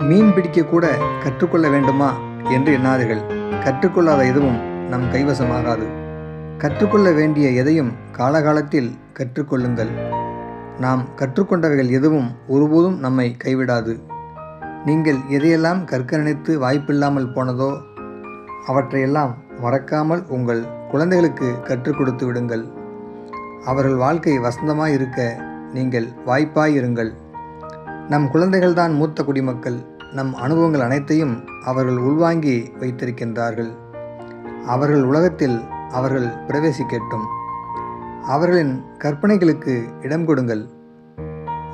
மீன் பிடிக்கக்கூட கற்றுக்கொள்ள வேண்டுமா என்று எண்ணாதீர்கள். கற்றுக்கொள்ளாத எதுவும் நம் கைவசமாகாது. கற்றுக்கொள்ள வேண்டிய எதையும் காலகாலத்தில் கற்றுக்கொள்ளுங்கள். நாம் கற்றுக்கொண்டவைகள் எதுவும் ஒருபோதும் நம்மை கைவிடாது. நீங்கள் எதையெல்லாம் கற்க நினைத்து வாய்ப்பில்லாமல் போனதோ அவற்றையெல்லாம் மறக்காமல் உங்கள் குழந்தைகளுக்கு கற்றுக் கொடுத்து விடுங்கள். அவர்கள் வாழ்க்கை வசந்தமாய் இருக்க நீங்கள் வாய்ப்பாயிருங்கள். நம் குழந்தைகள்தான் மூத்த குடிமக்கள். நம் அனுபவங்கள் அனைத்தையும் அவர்கள் உள்வாங்கி வைத்திருக்கின்றார்கள். அவர்கள் உலகத்தில் அவர்கள் பிரவேசிக்கட்டும். அவர்களின் கற்பனைகளுக்கு இடம் கொடுங்கள்.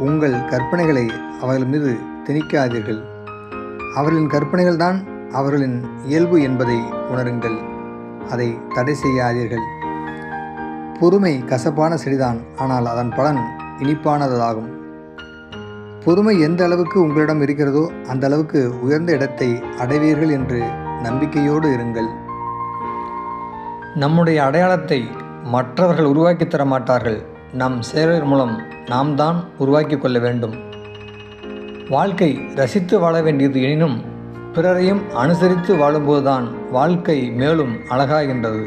உங்கள் கற்பனைகளை அவர்கள் மீது திணிக்காதீர்கள். அவர்களின் கற்பனைகள்தான் அவர்களின் இயல்பு என்பதை உணருங்கள். அதை தடை செய்யாதீர்கள். பொறுமை கசப்பான செடிதான், ஆனால் அதன் பலன் இனிப்பானதாகும். பொறுமை எந்த அளவுக்கு உங்களிடம் இருக்கிறதோ அந்த அளவுக்கு உயர்ந்த இடத்தை அடைவீர்கள் என்று நம்பிக்கையோடு இருங்கள். நம்முடைய அடையாளத்தை மற்றவர்கள் உருவாக்கி தர மாட்டார்கள். நம் செயல்கள் மூலம் நாம் தான் உருவாக்கி கொள்ள வேண்டும். வாழ்க்கை ரசித்து வாழ வேண்டியது எனினும் பிறரையும் அனுசரித்து வாழும்போதுதான் வாழ்க்கை மேலும் அழகாகின்றது.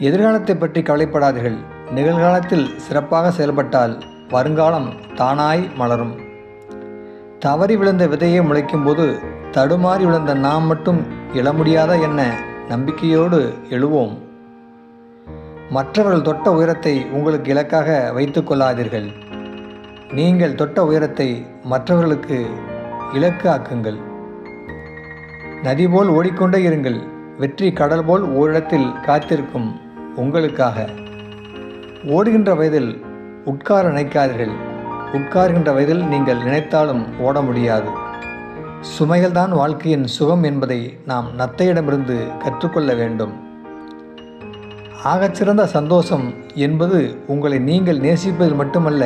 எதிர்காலத்தை பற்றி கவலைப்படாதீர்கள். நிகழ்காலத்தில் சிறப்பாக செயல்பட்டால் வருங்காலம் தானாய் மலரும். தவறி விழுந்த விதையை முளைக்கும் போது தடுமாறி விழுந்த நாம் மட்டும் எழ முடியாத என்ன நம்பிக்கையோடு எழுவோம். மற்றவர்கள் தொட்ட உயரத்தை உங்களுக்கு இலக்காக வைத்து கொள்ளாதீர்கள். நீங்கள் தொட்ட உயரத்தை மற்றவர்களுக்கு இலக்கு ஆக்குங்கள். நதி போல் ஓடிக்கொண்டே இருங்கள். வெற்றி கடல் போல் ஓரிடத்தில் காத்திருக்கும் உங்களுக்காக. ஓடுகின்ற வயதில் உட்கார நினைக்காதீர்கள். உட்கார்கின்ற வயதில் நீங்கள் நினைத்தாலும் ஓட முடியாது. சுமைகள்தான் வாழ்க்கையின் சுகம் என்பதை நாம் நத்தையிடமிருந்து கற்றுக்கொள்ள வேண்டும். ஆகச்சிறந்த சந்தோஷம் என்பது உங்களை நீங்கள் நேசிப்பதில் மட்டுமல்ல,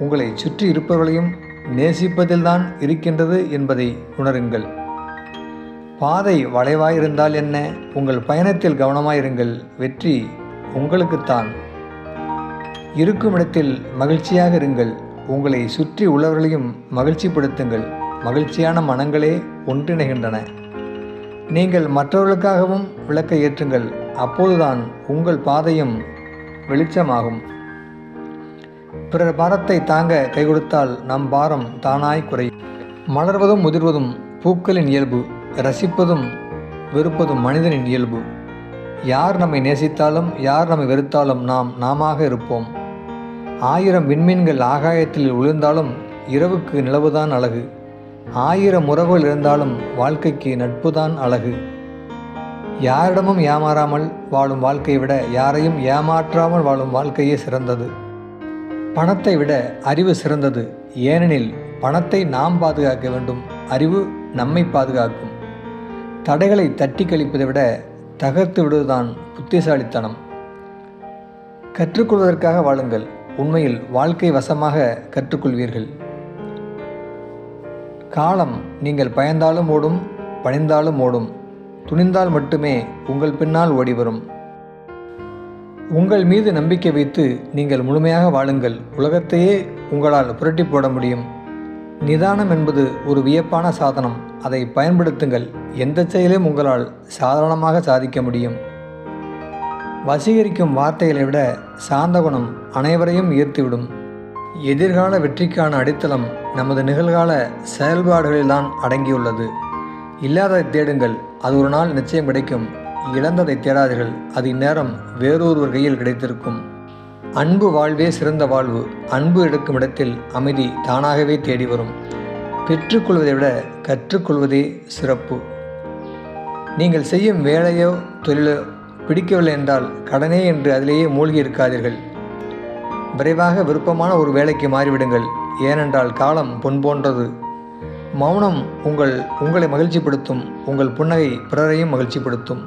உங்களை சுற்றி இருப்பவர்களையும் நேசிப்பதில்தான் இருக்கின்றது என்பதை உணருங்கள். பாதை வளைவாயிருந்தால் என்ன, உங்கள் பயணத்தில் கவனமாயிருங்கள். வெற்றி உங்களுக்குத்தான். இருக்கும் இடத்தில் மகிழ்ச்சியாக இருங்கள். உங்களை சுற்றி உள்ளவர்களையும் மகிழ்ச்சிப்படுத்துங்கள். மகிழ்ச்சியான மனங்களே ஒன்றிணைகின்றன. நீங்கள் மற்றவர்களுக்காகவும் விளக்கை ஏற்றுங்கள். அப்போதுதான் உங்கள் பாதையும் வெளிச்சமாகும். பிறர் பாரத்தை தாங்க கை கொடுத்தால் நம் பாரம் தானாய் குறையும். மலர்வதும் முதிர்வதும் பூக்களின் இயல்பு. ரசிப்பதும் வெறுப்பதும் மனிதனின் இயல்பு. யார் நம்மை நேசித்தாலும் யார் நம்மை வெறுத்தாலும் நாம் நாமாக இருப்போம். 1000 விண்மீன்கள் ஆகாயத்தில் விழுந்தாலும் இரவுக்கு நிலவுதான் அழகு. 1000 உறவுகள் இருந்தாலும் வாழ்க்கைக்கு நட்புதான் அழகு. யாரிடமும் ஏமாறாமல் வாழும் வாழ்க்கையை விட யாரையும் ஏமாற்றாமல் வாழும் வாழ்க்கையே சிறந்தது. பணத்தை விட அறிவு சிறந்தது. ஏனெனில் பணத்தை நாம் பாதுகாக்க வேண்டும், அறிவு நம்மை பாதுகாக்கும். தடைகளை தட்டி கழிப்பதை விட தகர்த்து விடுவதுதான் புத்திசாலித்தனம். கற்றுக்கொள்வதற்காக வாழுங்கள். உண்மையில் வாழ்க்கை வசமாக கற்றுக்கொள்வீர்கள். காலம் நீங்கள் பயந்தாலும் ஓடும், பணிந்தாலும் ஓடும். துணிந்தால் மட்டுமே உங்கள் பின்னால் ஓடிவரும். உங்கள் மீது நம்பிக்கை வைத்து நீங்கள் முழுமையாக வாழுங்கள். உலகத்தையே உங்களால் புரட்டி போட முடியும். நிதானம் என்பது ஒரு வியப்பான சாதனம். அதை பயன்படுத்துங்கள். எந்த செயலையும் உங்களால் சாதாரணமாக சாதிக்க முடியும். வசீகரிக்கும் வார்த்தைகளை விட சாந்த குணம் அனைவரையும் ஈர்த்துவிடும். எதிர்கால வெற்றிக்கான அடித்தளம் நமது நிகழ்கால செயல்பாடுகளில்தான் அடங்கியுள்ளது. இல்லாததை தேடுங்கள், அது ஒரு நாள் நிச்சயம் கிடைக்கும். இழந்ததை தேடாதீர்கள், அது இந்நேரம் வேறொருவர் கையில் கிடைத்திருக்கும். அன்பு வாழ்வே சிறந்த வாழ்வு. அன்பு எடுக்கும் இடத்தில் அமைதி தானாகவே தேடி வரும். பெற்றுக்கொள்வதை விட கற்றுக்கொள்வதே சிறப்பு. நீங்கள் செய்யும் வேலையோ தொழிலோ பிடிக்கவில்லை என்றால் கடனே என்று அதிலேயே மூழ்கி இருக்காதீர்கள். விரைவாக விருப்பமான ஒரு வேலைக்கு மாறிவிடுங்கள். ஏனென்றால் காலம் பொன் போன்றது. மௌனம் உங்களை மகிழ்ச்சிப்படுத்தும். உங்கள் புன்னகை பிறரையும் மகிழ்ச்சிப்படுத்தும்.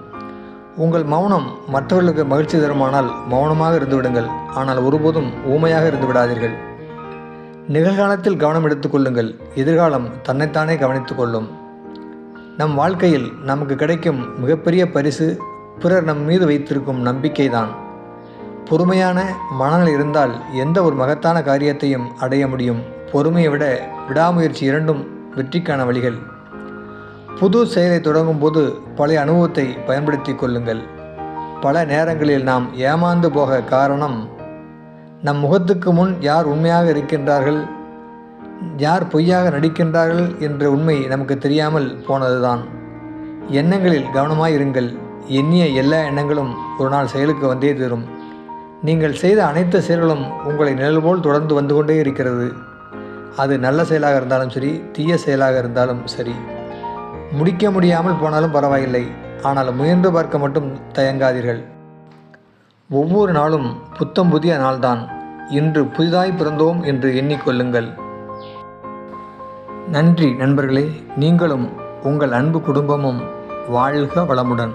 உங்கள் மௌனம் மற்றவர்களுக்கு மகிழ்ச்சி தருமானால் மௌனமாக இருந்து விடுங்கள். ஆனால் ஒருபோதும் ஊமையாக இருந்து விடாதீர்கள். நிகழ்காலத்தில் கவனம் எடுத்துக்கொள்ளுங்கள். எதிர்காலம் தன்னைத்தானே கவனித்துக் கொள்ளும். நம் வாழ்க்கையில் நமக்கு கிடைக்கும் மிகப்பெரிய பரிசு பிறர் நம் மீது வைத்திருக்கும் நம்பிக்கைதான். பொறுமையான மனநிலை இருந்தால் எந்த ஒரு மகத்தான காரியத்தையும் அடைய முடியும். பொறுமையை விட விடாமுயற்சி இரண்டும் வெற்றிக்கான வழிகள். புது செயலை தொடங்கும் போது பழைய அனுபவத்தை பயன்படுத்தி கொள்ளுங்கள். பல நேரங்களில் நாம் ஏமாந்து போக காரணம், நம் முகத்துக்கு முன் யார் உண்மையாக இருக்கின்றார்கள், யார் பொய்யாக நடிக்கின்றார்கள் என்ற உண்மை நமக்கு தெரியாமல் போனதுதான். எண்ணங்களில் கவனமாயிருங்கள். எண்ணிய எல்லா எண்ணங்களும் ஒரு நாள் செயலுக்கு வந்தே தீரும். நீங்கள் செய்த அனைத்து செயல்களும் உங்களை நிழல் போல் தொடர்ந்து வந்து கொண்டே இருக்கிறது. அது நல்ல செயலாக இருந்தாலும் சரி, தீய செயலாக இருந்தாலும் சரி. முடிக்க முடியாமல் போனாலும் பரவாயில்லை, ஆனால் முயன்று பார்க்க மட்டும் தயங்காதீர்கள். ஒவ்வொரு நாளும் புத்தம் புதிய நாள்தான். இன்று புதிதாய் பிறந்தோம் என்று எண்ணிக்கொள்ளுங்கள். நன்றி நண்பர்களே. நீங்களும் உங்கள் அன்பு குடும்பமும் வாழ்க வளமுடன்.